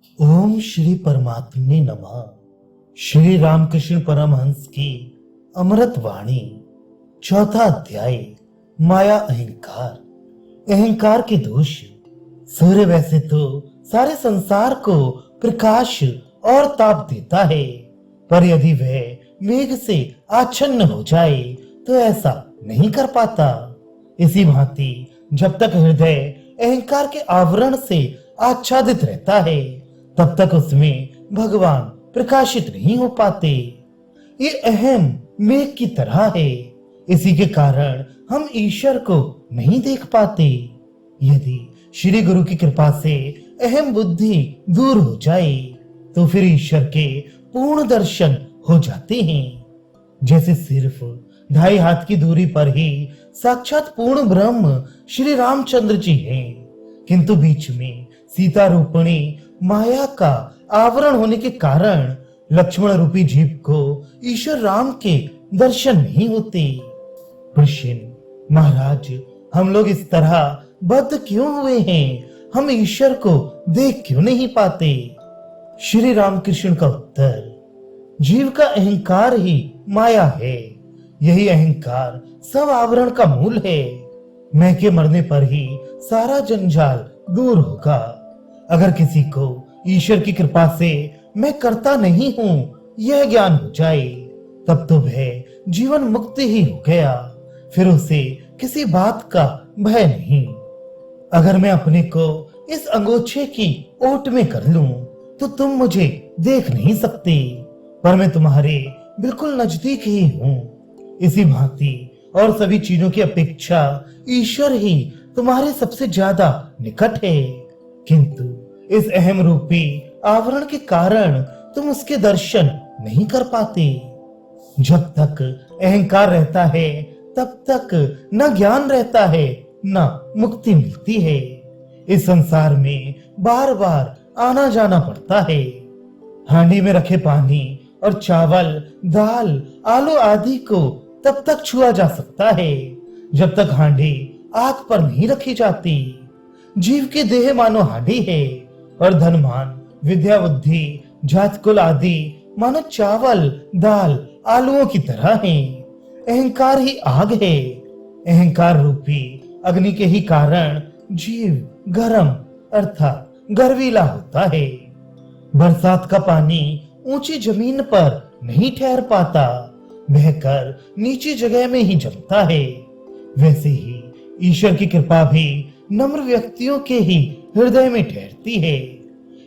ओम श्री परमात्मने नमः। श्री रामकृष्ण परमहंस की अमृत वाणी, चौथा अध्याय। माया अहंकार। अहंकार के दोष। सूर्य वैसे तो सारे संसार को प्रकाश और ताप देता है, पर यदि वह मेघ से आच्छन्न हो जाए तो ऐसा नहीं कर पाता। इसी भांति जब तक हृदय अहंकार के आवरण से आच्छादित रहता है, तब तक उसमें भगवान प्रकाशित नहीं हो पाते। ये अहम मेघ की तरह है। इसी के कारण हम ईश्वर को नहीं देख पाते। यदि श्री गुरु की कृपा से अहम बुद्धि दूर हो जाए तो फिर ईश्वर के पूर्ण दर्शन हो जाते हैं। जैसे सिर्फ 2.5 हाथ की दूरी पर ही साक्षात पूर्ण ब्रह्म श्री रामचंद्र जी हैं, किंतु बीच में सीता रूपिणी माया का आवरण होने के कारण लक्ष्मण रूपी जीव को ईश्वर राम के दर्शन नहीं होते। प्रश्न, महाराज हम लोग इस तरह बद्ध क्यों हुए हैं? हम ईश्वर को देख क्यों नहीं पाते? श्री रामकृष्ण का उत्तर, जीव का अहंकार ही माया है। यही अहंकार सब आवरण का मूल है। मैं के मरने पर ही सारा जंजाल दूर होगा। अगर किसी को ईश्वर की कृपा से मैं करता नहीं हूं यह ज्ञान हो जाए, तब तो वह जीवन मुक्त ही हो गया। फिर उसे किसी बात का भय नहीं। अगर मैं अपने को इस अंगोछे की ओट में कर लूं तो तुम मुझे देख नहीं सकते, पर मैं तुम्हारे बिल्कुल नजदीक ही हूं। इसी भांति और सभी चीजों की अपेक्षा ईश्वर ही तुम्हारे सबसे ज्यादा निकट है, किंतु इस अहम रूपी आवरण के कारण तुम उसके दर्शन नहीं कर पाते। जब तक अहंकार रहता है तब तक न ज्ञान रहता है न मुक्ति मिलती है। इस संसार में बार बार आना जाना पड़ता है। हांडी में रखे पानी और चावल, दाल, आलू आदि को तब तक छुआ जा सकता है जब तक हांडी आग पर नहीं रखी जाती। जीव की देह मानो हांडी है और धनमान, विद्या, बुद्धि, जात कुल आदि मानो चावल, दाल, आलूओं की तरह हैं। अहंकार ही आग है। अहंकार रूपी अग्नि के ही कारण जीव गरम अर्थात गर्वीला होता है। बरसात का पानी ऊंची जमीन पर नहीं ठहर पाता, बहकर नीची जगह में ही जमता है। वैसे ही ईश्वर की कृपा भी नम्र व्यक्तियों के ही हृदय में ठहरती है,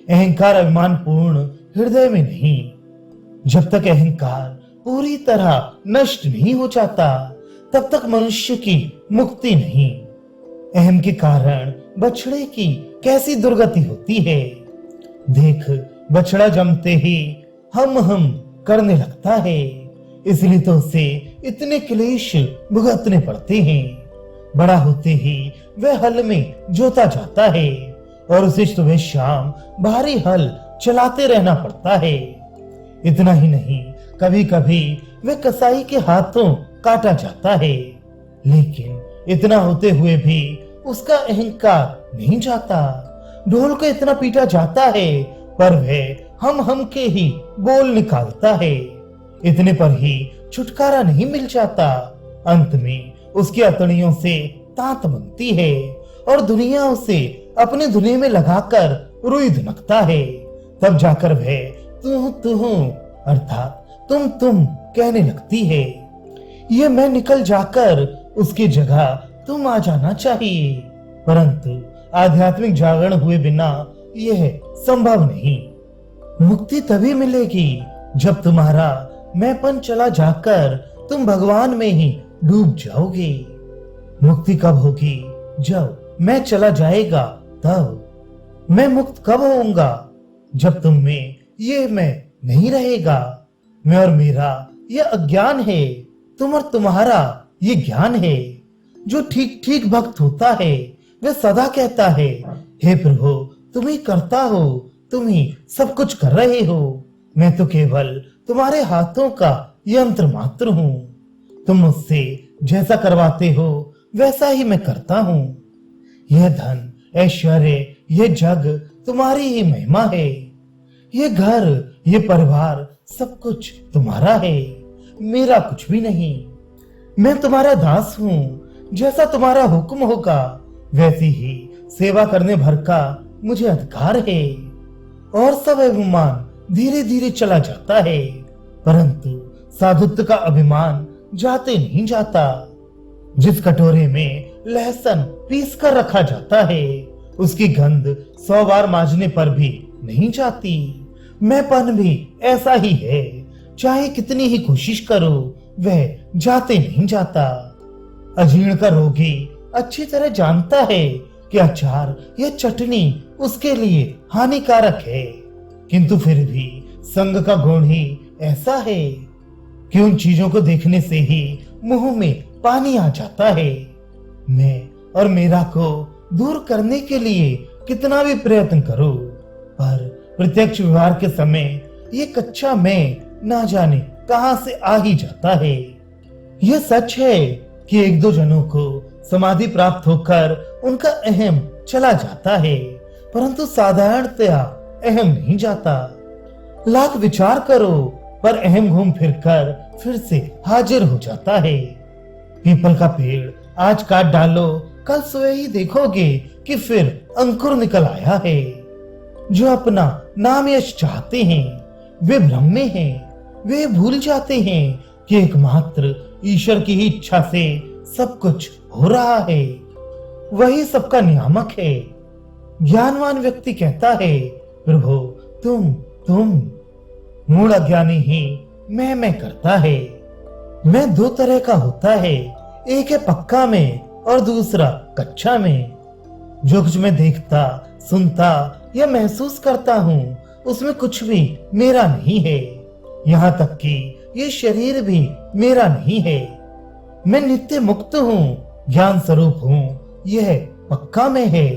अहंकार अभिमान पूर्ण हृदय में नहीं। जब तक अहंकार पूरी तरह नष्ट नहीं हो जाता तब तक मनुष्य की मुक्ति नहीं। अहम के कारण बछड़े की कैसी दुर्गति होती है। देख, बछड़ा जमते ही हम करने लगता है, इसलिए तो उसे इतने क्लेश भुगतने पड़ते हैं। बड़ा होते ही वह हल में जोता जाता है और उसे सुबह शाम भारी हल चलाते रहना पड़ता है। इतना ही नहीं, कभी कभी वह कसाई के हाथों काटा जाता है, लेकिन इतना होते हुए भी उसका अहंकार नहीं जाता। ढोल को इतना पीटा जाता है पर वह हम के ही बोल निकालता है। इतने पर ही छुटकारा नहीं मिल जाता। अंत में उसकी अतड़ियों से तांत बनती है और दुनिया उसे अपने धुने में लगाकर रुई धुनकता है। तब जाकर वह तू अर्थात तुम कहने लगती है। ये मैं निकल जाकर उसकी जगह तुम आ जाना चाहिए, परंतु आध्यात्मिक जागरण हुए बिना यह संभव नहीं। मुक्ति तभी मिलेगी जब तुम्हारा मैंपन चला जाकर तुम भगवान में ही डूब जाओगे। मुक्ति कब होगी? जब मैं चला जाएगा तब। मैं मुक्त कब होऊंगा? जब तुम में ये मैं नहीं रहेगा। मैं और मेरा ये अज्ञान है, तुम और तुम्हारा ये ज्ञान है। जो ठीक ठीक भक्त होता है वह सदा कहता है, हे प्रभु तुम ही करता हो, तुम ही सब कुछ कर रहे हो। मैं तो केवल तुम्हारे हाथों का यंत्र मात्र हूँ। तुम मुझसे जैसा करवाते हो वैसा ही मैं करता हूँ। यह धन, ऐश्वर्य, यह जग तुम्हारी ही महिमा है। ये घर, ये परिवार, सब कुछ तुम्हारा है, मेरा कुछ भी नहीं। मैं तुम्हारा दास हूँ, जैसा तुम्हारा हुक्म होगा वैसी ही सेवा करने भर का मुझे अधिकार है। और सब अभिमान धीरे धीरे चला जाता है, परंतु साधुत्व का अभिमान जाते नहीं जाता। जिस कटोरे में लहसुन पीस कर रखा जाता है, उसकी गंध 100 बार मांजने पर भी नहीं जाती। मैंपन भी ऐसा ही है, चाहे कितनी ही कोशिश करो वह जाते नहीं जाता। अजीर्ण का रोगी अच्छी तरह जानता है कि अचार या चटनी उसके लिए हानिकारक है, किंतु फिर भी संग का गुण ही ऐसा है कि उन चीजों को देखने से ही मुंह में पानी आ जाता है। मैं और मेरा को दूर करने के लिए कितना भी प्रयत्न करो, पर प्रत्यक्ष व्यवहार के समय ये कच्चा मैं ना जाने कहां से आ ही जाता है। यह सच है कि एक दो जनों को समाधि प्राप्त होकर उनका अहम चला जाता है, परंतु साधारणतया अहम नहीं जाता। लाख विचार करो पर अहम घूम फिर कर फिर से हाजिर हो जाता है। पीपल का पेड़ आज काट डालो, कल सुबह ही देखोगे कि फिर अंकुर निकल आया है। जो अपना नाम यश चाहते हैं वे भ्रम में हैं, वे भूल जाते हैं कि एकमात्र ईश्वर की ही इच्छा से सब कुछ हो रहा है, वही सबका नियामक है। ज्ञानवान व्यक्ति कहता है, प्रभु तुम। मूढ़ अज्ञानी ही मैं करता है। मैं दो तरह का होता है, एक है पक्का में और दूसरा कच्चा में। जो कुछ मैं देखता, सुनता या महसूस करता हूँ उसमें कुछ भी मेरा नहीं है, यहाँ तक कि ये शरीर भी मेरा नहीं है। मैं नित्य मुक्त हूँ, ज्ञान स्वरूप हूँ, यह पक्का में है।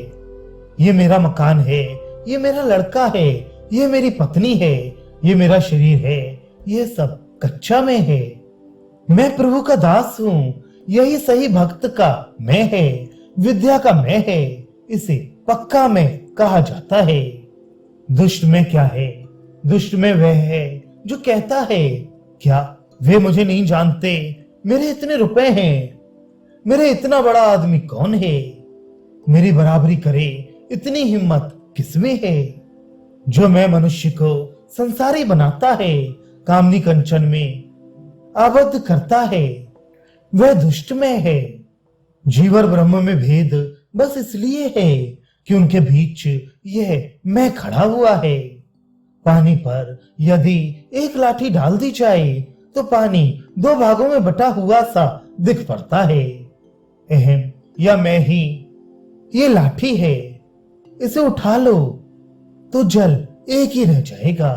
ये मेरा मकान है, ये मेरा लड़का है, ये मेरी पत्नी है, ये मेरा शरीर है, ये सब कच्चा में है। मैं प्रभु का दास हूँ, यही सही भक्त का मैं है, विद्या का मैं है, इसे पक्का मैं कहा जाता है। दुष्ट में क्या है? दुष्ट में वह है जो कहता है, क्या वे मुझे नहीं जानते? मेरे इतने रुपए हैं, मेरे इतना बड़ा आदमी कौन है? मेरी बराबरी करे इतनी हिम्मत किसमें है? जो मैं मनुष्य को संसारी बनाता है, कामनी कंचन में आबद्ध करता है, वह दुष्ट में है। जीव और ब्रह्म में भेद बस इसलिए है कि उनके बीच यह मैं खड़ा हुआ है। पानी पर यदि एक लाठी डाल दी जाए तो पानी दो भागों में बटा हुआ सा दिख पड़ता है। अहम या मैं ही ये लाठी है, इसे उठा लो तो जल एक ही रह जाएगा।